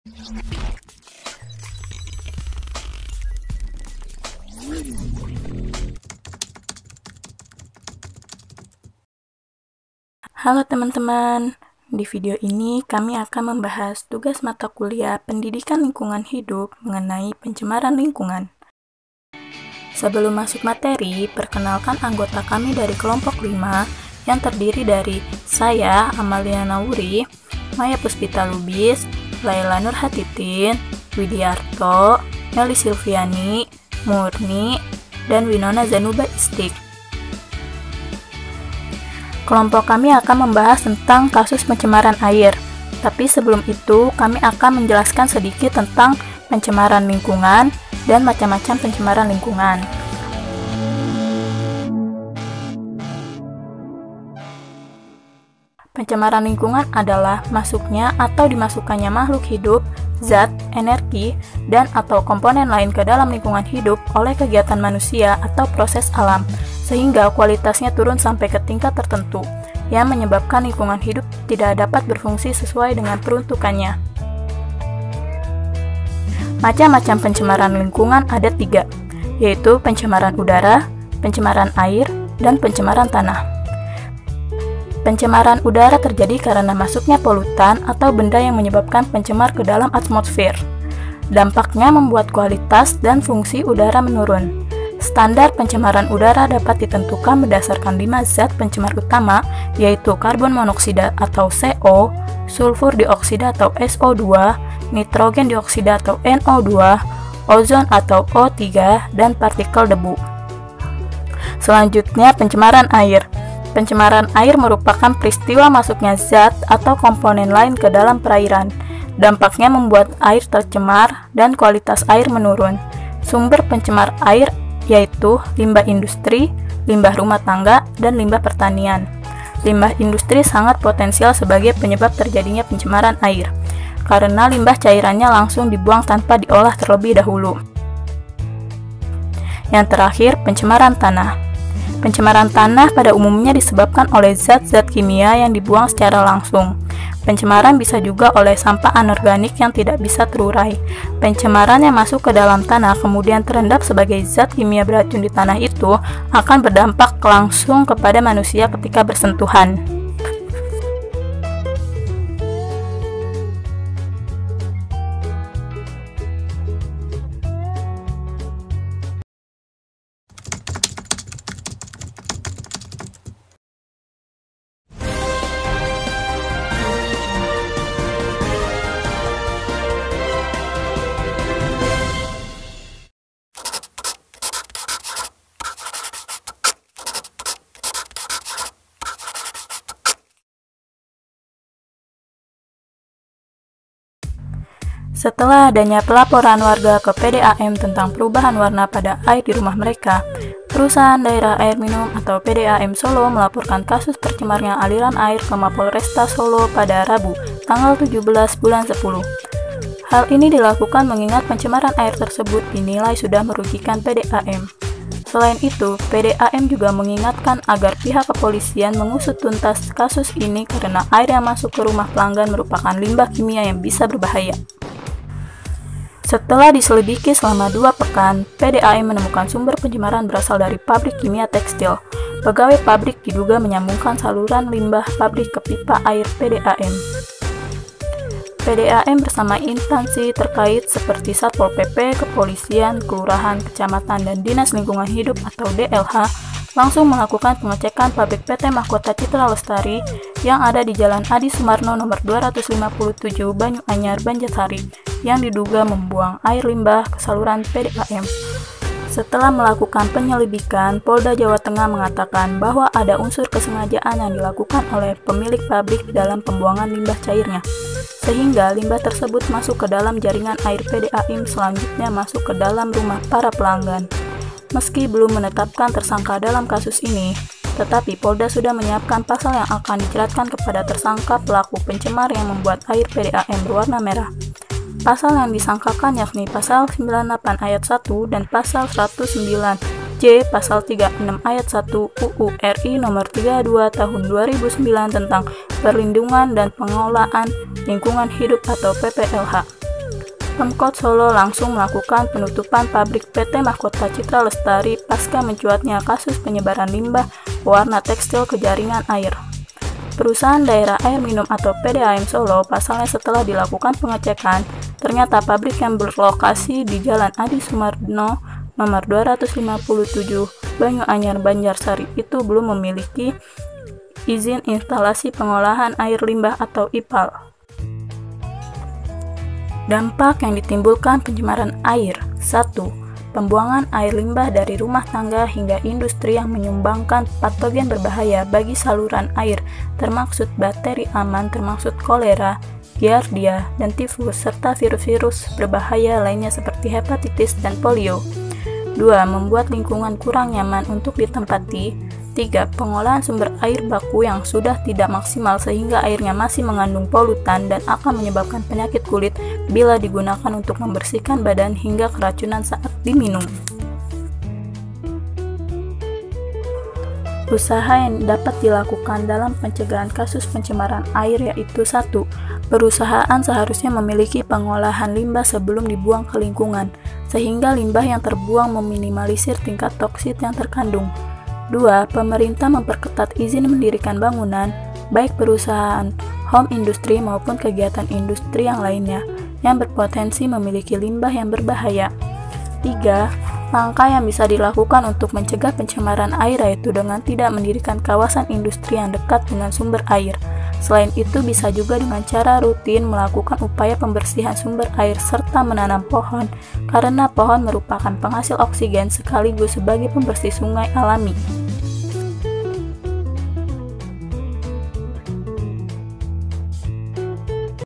Halo teman-teman, di video ini kami akan membahas tugas mata kuliah Pendidikan Lingkungan Hidup mengenai pencemaran lingkungan. Sebelum masuk materi, perkenalkan anggota kami dari kelompok 5 yang terdiri dari saya, Amalia Nawuri, Maya Puspita Lubis, Laila Nurhatitin, Widiarto, Meli Silviani, Murni, dan Winona Zanuba Istik. Kelompok kami akan membahas tentang kasus pencemaran air. Tapi sebelum itu, kami akan menjelaskan sedikit tentang pencemaran lingkungan dan macam-macam pencemaran lingkungan. Pencemaran lingkungan adalah masuknya atau dimasukkannya makhluk hidup, zat, energi, dan atau komponen lain ke dalam lingkungan hidup oleh kegiatan manusia atau proses alam, sehingga kualitasnya turun sampai ke tingkat tertentu, yang menyebabkan lingkungan hidup tidak dapat berfungsi sesuai dengan peruntukannya. Macam-macam pencemaran lingkungan ada 3, yaitu pencemaran udara, pencemaran air, dan pencemaran tanah. Pencemaran udara terjadi karena masuknya polutan atau benda yang menyebabkan pencemar ke dalam atmosfer. Dampaknya membuat kualitas dan fungsi udara menurun. Standar pencemaran udara dapat ditentukan berdasarkan 5 zat pencemar utama, yaitu karbon monoksida atau CO, sulfur dioksida atau SO2, nitrogen dioksida atau NO2, ozon atau O3, dan partikel debu. Selanjutnya, pencemaran air. Pencemaran air merupakan peristiwa masuknya zat atau komponen lain ke dalam perairan. Dampaknya membuat air tercemar dan kualitas air menurun. Sumber pencemar air yaitu limbah industri, limbah rumah tangga, dan limbah pertanian. Limbah industri sangat potensial sebagai penyebab terjadinya pencemaran air, karena limbah cairannya langsung dibuang tanpa diolah terlebih dahulu. Yang terakhir, pencemaran tanah. Pencemaran tanah pada umumnya disebabkan oleh zat-zat kimia yang dibuang secara langsung. Pencemaran bisa juga oleh sampah anorganik yang tidak bisa terurai. Pencemaran yang masuk ke dalam tanah kemudian terendap sebagai zat kimia beracun di tanah itu akan berdampak langsung kepada manusia ketika bersentuhan. Setelah adanya pelaporan warga ke PDAM tentang perubahan warna pada air di rumah mereka, Perusahaan Daerah Air Minum atau PDAM Solo melaporkan kasus tercemarnya aliran air ke Mapolresta Solo pada Rabu, tanggal 17 bulan 10. Hal ini dilakukan mengingat pencemaran air tersebut dinilai sudah merugikan PDAM. Selain itu, PDAM juga mengingatkan agar pihak kepolisian mengusut tuntas kasus ini karena air yang masuk ke rumah pelanggan merupakan limbah kimia yang bisa berbahaya. Setelah diselidiki selama 2 pekan, PDAM menemukan sumber pencemaran berasal dari pabrik kimia tekstil. Pegawai pabrik diduga menyambungkan saluran limbah pabrik ke pipa air PDAM. PDAM bersama instansi terkait seperti Satpol PP, Kepolisian, Kelurahan, Kecamatan, dan Dinas Lingkungan Hidup atau DLH langsung melakukan pengecekan pabrik PT Mahkota Citra Lestari yang ada di Jalan Adi Sumarno nomor 257 Banyuanyar, Banjarsari yang diduga membuang air limbah ke saluran PDAM. Setelah melakukan penyelidikan, Polda Jawa Tengah mengatakan bahwa ada unsur kesengajaan yang dilakukan oleh pemilik pabrik dalam pembuangan limbah cairnya, sehingga limbah tersebut masuk ke dalam jaringan air PDAM selanjutnya masuk ke dalam rumah para pelanggan. Meski belum menetapkan tersangka dalam kasus ini, tetapi Polda sudah menyiapkan pasal yang akan dijeratkan kepada tersangka pelaku pencemar yang membuat air PDAM berwarna merah. Pasal yang disangkakan yakni Pasal 98 Ayat 1 dan Pasal 109J Pasal 36 Ayat 1 UU RI Nomor 32 Tahun 2009 tentang Perlindungan dan Pengelolaan Lingkungan Hidup atau PPLH. Pemkot Solo langsung melakukan penutupan pabrik PT Mahkota Citra Lestari pasca mencuatnya kasus penyebaran limbah pewarna tekstil ke jaringan air. Perusahaan Daerah Air Minum atau PDAM Solo pasalnya setelah dilakukan pengecekan, ternyata pabrik yang berlokasi di Jalan Adi Sumarno nomor 257 Banyu-Anyar Banjarsari itu belum memiliki izin instalasi pengolahan air limbah atau IPAL. Dampak yang ditimbulkan pencemaran air. 1. Pembuangan air limbah dari rumah tangga hingga industri yang menyumbangkan patogen berbahaya bagi saluran air, termaksud bakteri aman termaksud kolera, giardia, dan tifus, serta virus-virus berbahaya lainnya seperti hepatitis dan polio. 2. Membuat lingkungan kurang nyaman untuk ditempati. 3. Pengolahan sumber air baku yang sudah tidak maksimal sehingga airnya masih mengandung polutan dan akan menyebabkan penyakit kulit bila digunakan untuk membersihkan badan hingga keracunan saat diminum. Usaha yang dapat dilakukan dalam pencegahan kasus pencemaran air yaitu 1. Perusahaan seharusnya memiliki pengolahan limbah sebelum dibuang ke lingkungan, sehingga limbah yang terbuang meminimalisir tingkat toksit yang terkandung. 2. Pemerintah memperketat izin mendirikan bangunan, baik perusahaan, home industri maupun kegiatan industri yang lainnya, yang berpotensi memiliki limbah yang berbahaya. 3. Langkah yang bisa dilakukan untuk mencegah pencemaran air yaitu dengan tidak mendirikan kawasan industri yang dekat dengan sumber air. Selain itu bisa juga dengan cara rutin melakukan upaya pembersihan sumber air serta menanam pohon, karena pohon merupakan penghasil oksigen sekaligus sebagai pembersih sungai alami.